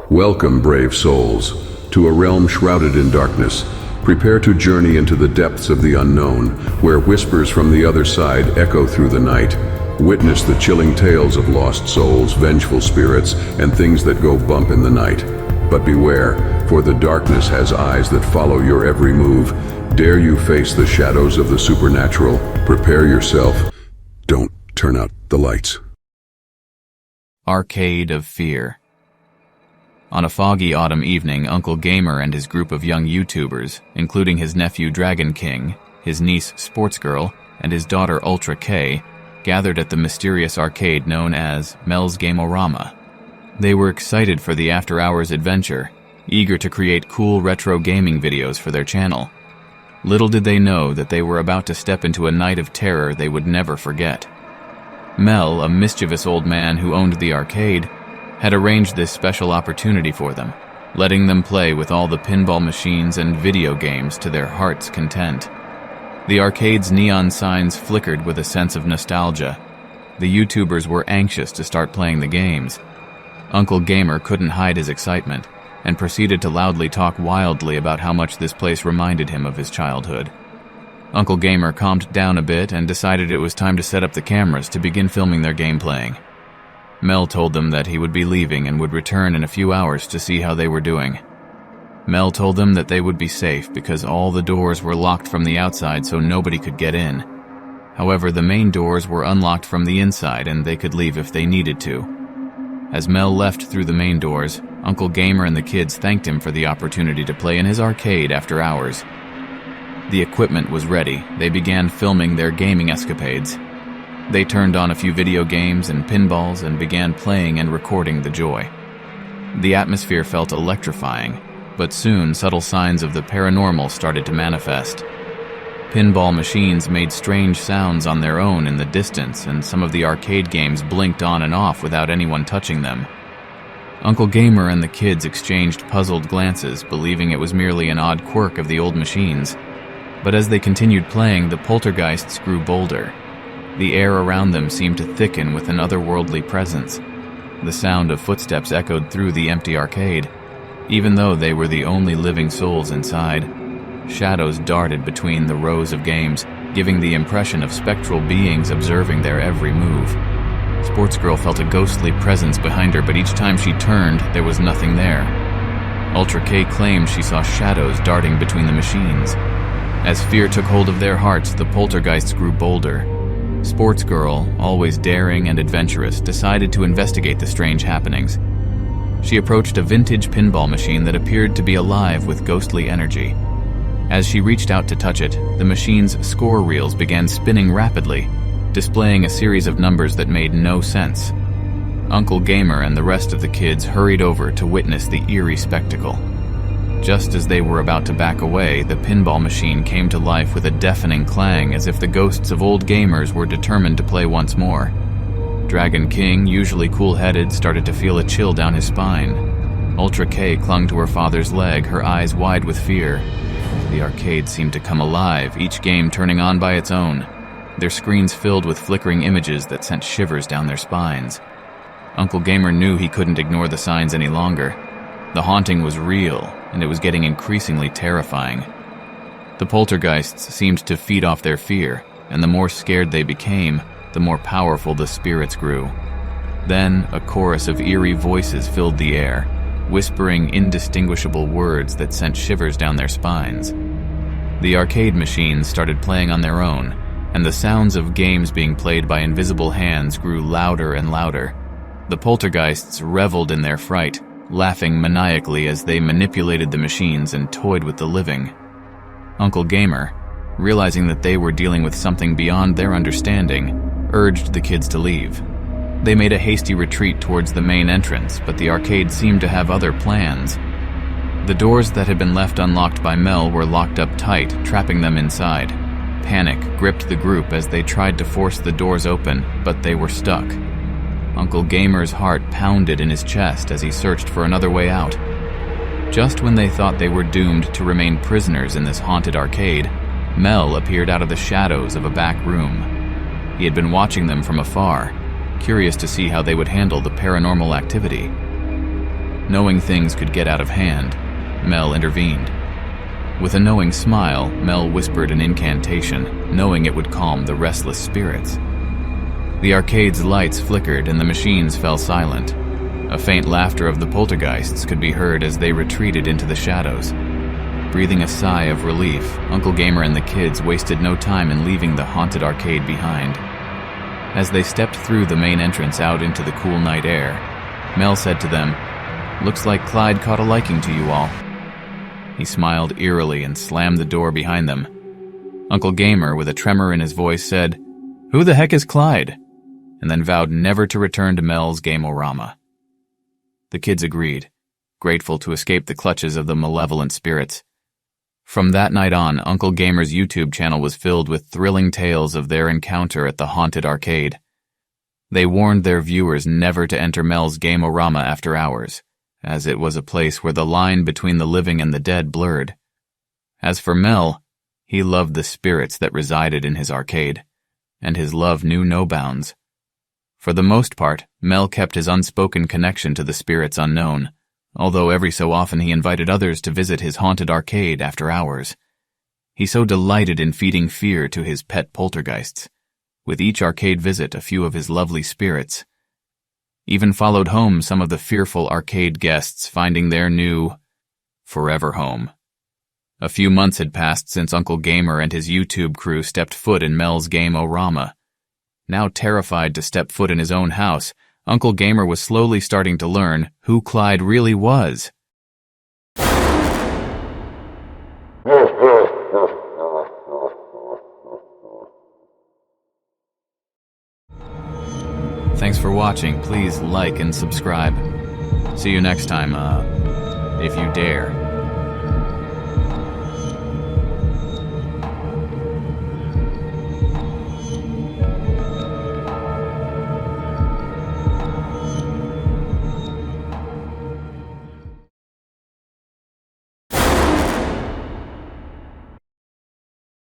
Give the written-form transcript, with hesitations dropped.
Welcome, brave souls, to a realm shrouded in darkness. Prepare to journey into the depths of the unknown, where whispers from the other side echo through the night. Witness the chilling tales of lost souls, vengeful spirits, and things that go bump in the night. But beware, for the darkness has eyes that follow your every move. Dare you face the shadows of the supernatural? Prepare yourself. Don't turn out the lights. Arcade of Fear. On a foggy autumn evening, Uncle Gamer and his group of young YouTubers, including his nephew Dragon King, his niece Sports Girl, and his daughter Ultra K, gathered at the mysterious arcade known as Mel's Gameorama. They were excited for the after-hours adventure, eager to create cool retro gaming videos for their channel. Little did they know that they were about to step into a night of terror they would never forget. Mel, a mischievous old man who owned the arcade, had arranged this special opportunity for them, letting them play with all the pinball machines and video games to their heart's content. The arcade's neon signs flickered with a sense of nostalgia. The YouTubers were anxious to start playing the games. Uncle Gamer couldn't hide his excitement, and proceeded to loudly talk wildly about how much this place reminded him of his childhood. Uncle Gamer calmed down a bit and decided it was time to set up the cameras to begin filming their game playing. Mel told them that he would be leaving and would return in a few hours to see how they were doing. Mel told them that they would be safe because all the doors were locked from the outside so nobody could get in. However, the main doors were unlocked from the inside and they could leave if they needed to. As Mel left through the main doors, Uncle Gamer and the kids thanked him for the opportunity to play in his arcade after hours. The equipment was ready. They began filming their gaming escapades. They turned on a few video games and pinballs and began playing and recording the joy. The atmosphere felt electrifying, but soon subtle signs of the paranormal started to manifest. Pinball machines made strange sounds on their own in the distance, and some of the arcade games blinked on and off without anyone touching them. Uncle Gamer and the kids exchanged puzzled glances, believing it was merely an odd quirk of the old machines. But as they continued playing, the poltergeists grew bolder. The air around them seemed to thicken with an otherworldly presence. The sound of footsteps echoed through the empty arcade. Even though they were the only living souls inside, shadows darted between the rows of games, giving the impression of spectral beings observing their every move. Sports Girl felt a ghostly presence behind her, but each time she turned, there was nothing there. Ultra K claimed she saw shadows darting between the machines. As fear took hold of their hearts, the poltergeists grew bolder. Sports Girl, always daring and adventurous, decided to investigate the strange happenings. She approached a vintage pinball machine that appeared to be alive with ghostly energy. As she reached out to touch it, the machine's score reels began spinning rapidly, displaying a series of numbers that made no sense. Uncle Gamer and the rest of the kids hurried over to witness the eerie spectacle. Just as they were about to back away, the pinball machine came to life with a deafening clang, as if the ghosts of old gamers were determined to play once more. Dragon King, usually cool-headed, started to feel a chill down his spine. Ultra K clung to her father's leg, her eyes wide with fear. The arcade seemed to come alive, each game turning on by its own, their screens filled with flickering images that sent shivers down their spines. Uncle Gamer knew he couldn't ignore the signs any longer. The haunting was real, and it was getting increasingly terrifying. The poltergeists seemed to feed off their fear, and the more scared they became, the more powerful the spirits grew. Then, a chorus of eerie voices filled the air, whispering indistinguishable words that sent shivers down their spines. The arcade machines started playing on their own, and the sounds of games being played by invisible hands grew louder and louder. The poltergeists reveled in their fright, laughing maniacally as they manipulated the machines and toyed with the living. Uncle Gamer, realizing that they were dealing with something beyond their understanding, urged the kids to leave. They made a hasty retreat towards the main entrance, but the arcade seemed to have other plans. The doors that had been left unlocked by Mel were locked up tight, trapping them inside. Panic gripped the group as they tried to force the doors open, but they were stuck. Uncle Gamer's heart pounded in his chest as he searched for another way out. Just when they thought they were doomed to remain prisoners in this haunted arcade, Mel appeared out of the shadows of a back room. He had been watching them from afar. curious to see how they would handle the paranormal activity. Knowing things could get out of hand, Mel intervened. With a knowing smile, Mel whispered an incantation, knowing it would calm the restless spirits. The arcade's lights flickered and the machines fell silent. A faint laughter of the poltergeists could be heard as they retreated into the shadows. Breathing a sigh of relief, Uncle Gamer and the kids wasted no time in leaving the haunted arcade behind. As they stepped through the main entrance out into the cool night air, Mel said to them, "Looks like Clyde caught a liking to you all." He smiled eerily and slammed the door behind them. Uncle Gamer, with a tremor in his voice, said, "Who the heck is Clyde?" and then vowed never to return to Mel's Game-O-Rama. The kids agreed, grateful to escape the clutches of the malevolent spirits. From that night on, Uncle Gamer's YouTube channel was filled with thrilling tales of their encounter at the haunted arcade. They warned their viewers never to enter Mel's Game-O-Rama after hours, as it was a place where the line between the living and the dead blurred. As for Mel, he loved the spirits that resided in his arcade, and his love knew no bounds. For the most part, Mel kept his unspoken connection to the spirits unknown, although every so often he invited others to visit his haunted arcade after hours. He so delighted in feeding fear to his pet poltergeists, with each arcade visit a few of his lovely spirits. Even followed home some of the fearful arcade guests finding their new, forever home. A few months had passed since Uncle Gamer and his YouTube crew stepped foot in Mel's Game-O-Rama. Now terrified to step foot in his own house, Uncle Gamer was slowly starting to learn who Clyde really was. Thanks for watching. Please like and subscribe. See you next time, if you dare.